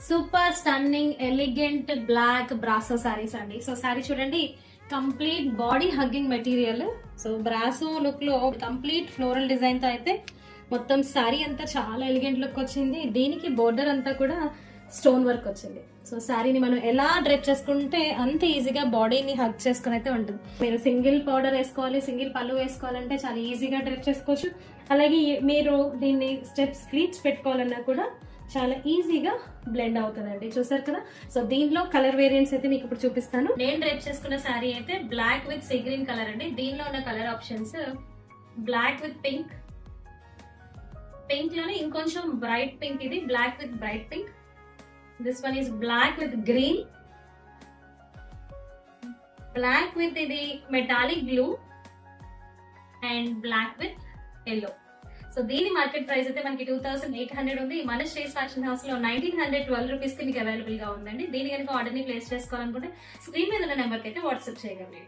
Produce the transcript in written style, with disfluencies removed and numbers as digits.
Super stunning elegant black brasso saris అండి. So sari చూడండి, complete body hugging material. So brasso look లో complete floral design తో అయితే మొత్తం సారీ అంతా చాలా ఎలిగెంట్ లుక్ వచ్చింది. దీనికి బోర్డర్ అంతా కూడా స్టోన్ వర్క్ వచ్చింది. సో శారీని మనం ఎలా డ్రెప్ చేసుకుంటే అంత ఈజీగా బాడీని హగ్ చేసుకుని అయితే ఉంటుంది. మీరు సింగిల్ పౌడర్ వేసుకోవాలి, సింగిల్ పళ్ళు వేసుకోవాలంటే చాలా ఈజీగా డ్రెప్ చేసుకోవచ్చు. అలాగే మీరు దీన్ని స్టెప్స్ ప్లీట్స్ పెట్టుకోవాలన్నా కూడా చాలా ఈజీగా బ్లెండ్ అవుతుందండి. చూసారు కదా. సో దీనిలో కలర్ వేరియంట్స్ అయితే మీకు ఇప్పుడు చూపిస్తాను. నేను డ్రెప్ చేసుకున్న శారీ అయితే black with sea green colour అండి. దీనిలో ఉన్న colour options black with pink, pink లోనే ఇంకొంచెం బ్రైట్ పింక్, ఇది black with bright pink. This one is black with green, black with ఇది metallic blue and black with yellow. So దీని market price అయితే మనకి 2800 ఉంది. మన శ్రీస్ ఫ్యాషన్ హౌస్ లో 1912 రూపీస్ కి మీకు అవైలబుల్ గా ఉందండి. దీని కనుక ఆర్డర్ ని ప్లేస్ చేసుకోవాలనుకుంటే స్క్రీన్ మీద ఉన్న నెంబర్ కి అయితే వాట్సాప్ చేయగలరు.